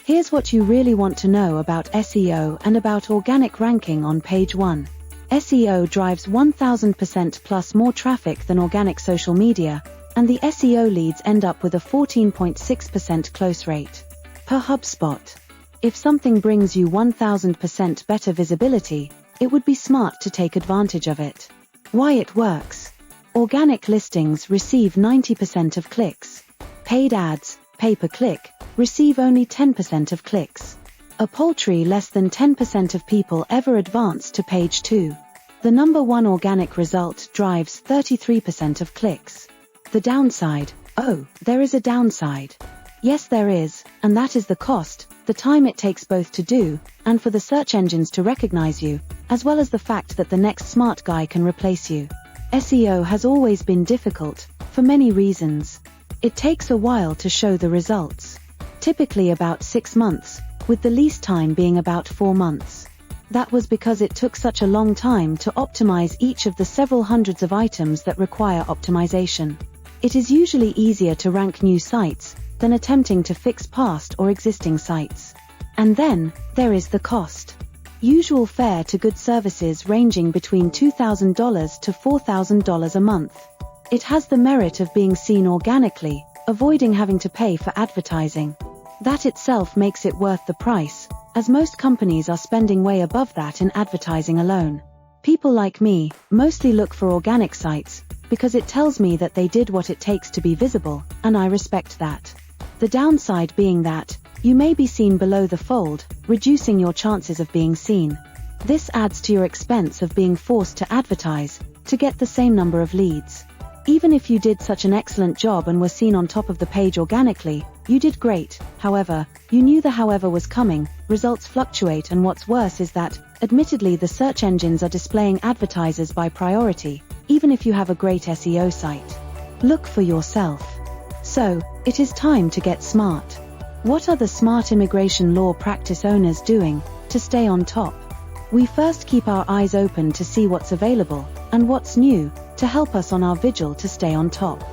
Here's what you really want to know about SEO and about organic ranking on page 1. SEO drives 1000% plus more traffic than organic social media, and the SEO leads end up with a 14.6% close rate. Per HubSpot. If something brings you 1000% better visibility, it would be smart to take advantage of it. Why it works. Organic listings receive 90% of clicks. Paid ads, pay-per-click, receive only 10% of clicks. A paltry less than 10% of people ever advance to page 2. The number 1 organic result drives 33% of clicks. The downside. Oh, there is a downside. Yes, there is, and that is the cost, the time it takes both to do, and for the search engines to recognize you, as well as the fact that the next smart guy can replace you. SEO has always been difficult, for many reasons. It takes a while to show the results. Typically about 6 months, with the least time being about 4 months. That was because it took such a long time to optimize each of the several hundreds of items that require optimization. It is usually easier to rank new sites than attempting to fix past or existing sites. And then, there is the cost. Usual fare to good services ranging between $2,000 to $4,000 a month. It has the merit of being seen organically, avoiding having to pay for advertising. That itself makes it worth the price, as most companies are spending way above that in advertising alone. People like me mostly look for organic sites, because it tells me that they did what it takes to be visible, and I respect that. The downside being that, you may be seen below the fold, reducing your chances of being seen. This adds to your expense of being forced to advertise, to get the same number of leads. Even if you did such an excellent job and were seen on top of the page organically, you did great. However, you knew the however was coming, results fluctuate, and what's worse is that, admittedly, the search engines are displaying advertisers by priority, even if you have a great SEO site. Look for yourself. So, it is time to get smart. What are the smart immigration law practice owners doing to stay on top? We first keep our eyes open to see what's available and what's new to help us on our vigil to stay on top.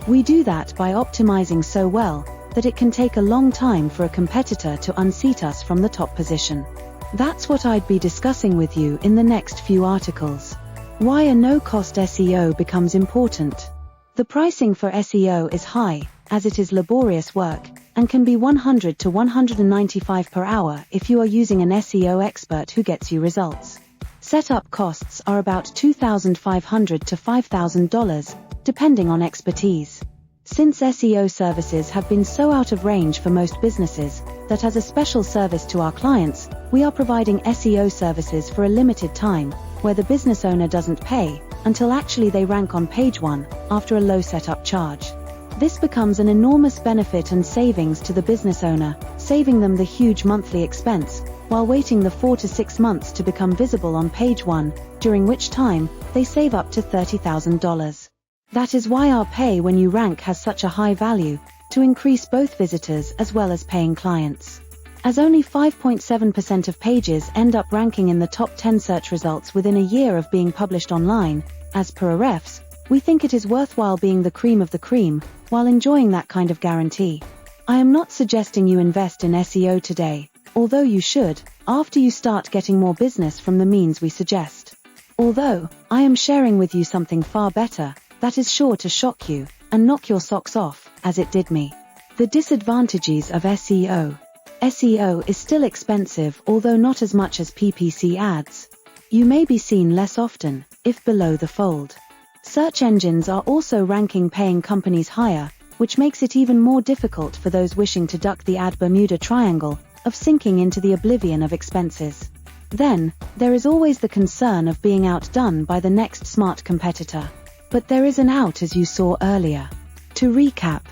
We do that by optimizing so well that it can take a long time for a competitor to unseat us from the top position. That's what I'd be discussing with you in the next few articles. Why a no-cost SEO becomes important. The pricing for SEO is high, as it is laborious work, and can be $100 to $195 per hour if you are using an SEO expert who gets you results. Setup costs are about $2,500 to $5,000, depending on expertise. Since SEO services have been so out of range for most businesses, that as a special service to our clients, we are providing SEO services for a limited time, where the business owner doesn't pay, until actually they rank on page 1, after a low setup charge. This becomes an enormous benefit and savings to the business owner, saving them the huge monthly expense, while waiting the 4 to 6 months to become visible on page 1, during which time, they save up to $30,000. That is why our pay when you rank has such a high value, to increase both visitors as well as paying clients. As only 5.7% of pages end up ranking in the top 10 search results within a year of being published online, as per Ahrefs, we think it is worthwhile being the cream of the cream, while enjoying that kind of guarantee. I am not suggesting you invest in SEO today, although you should, after you start getting more business from the means we suggest. Although, I am sharing with you something far better, that is sure to shock you, and knock your socks off, as it did me. The disadvantages of SEO. SEO is still expensive, although not as much as PPC ads. You may be seen less often, if below the fold. Search engines are also ranking paying companies higher, which makes it even more difficult for those wishing to duck the ad Bermuda Triangle, of sinking into the oblivion of expenses. Then, there is always the concern of being outdone by the next smart competitor. But there is an out, as you saw earlier. To recap.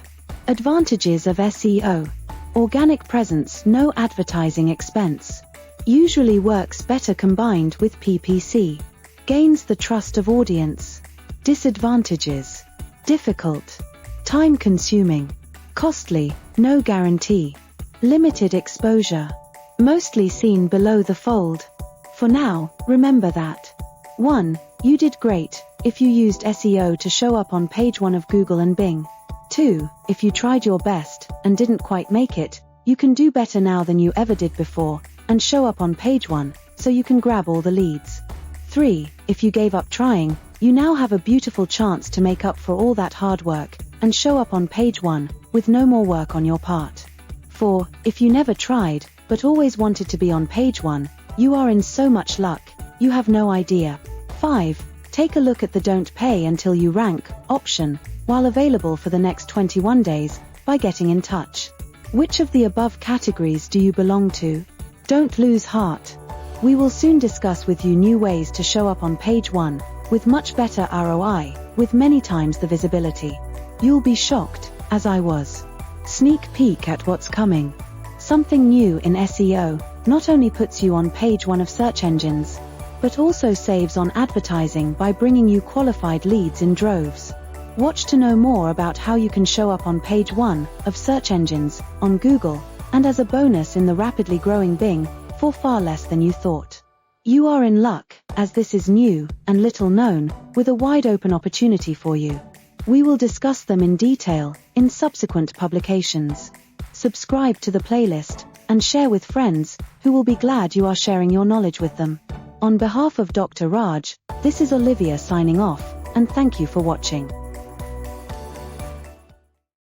Advantages of SEO. Organic presence, no advertising expense. Usually works better combined with PPC. Gains the trust of audience. Disadvantages. Difficult. Time-consuming. Costly, no guarantee. Limited exposure. Mostly seen below the fold. For now, remember that. 1. You did great if you used SEO to show up on page 1 of Google and Bing. 2. If you tried your best and didn't quite make it, You can do better now than you ever did before, and show up on page 1, so you can grab all the leads. 3. If you gave up trying, you now have a beautiful chance to make up for all that hard work, and show up on page 1, with no more work on your part. 4. If you never tried, but always wanted to be on page 1, you are in so much luck, you have no idea. 5. Take a look at the Don't Pay Until You Rank option, while available for the next 21 days, by getting in touch. Which of the above categories do you belong to? Don't lose heart. We will soon discuss with you new ways to show up on page 1, with much better ROI, with many times the visibility. You'll be shocked, as I was. Sneak peek at what's coming. Something new in SEO not only puts you on page 1 of search engines, but also saves on advertising by bringing you qualified leads in droves. Watch to know more about how you can show up on page 1 of search engines, on Google, and as a bonus in the rapidly growing Bing, for far less than you thought. You are in luck, as this is new and little known, with a wide open opportunity for you. We will discuss them in detail in subsequent publications. Subscribe to the playlist and share with friends who will be glad you are sharing your knowledge with them. On behalf of Dr. Raj, this is Olivia signing off, and thank you for watching.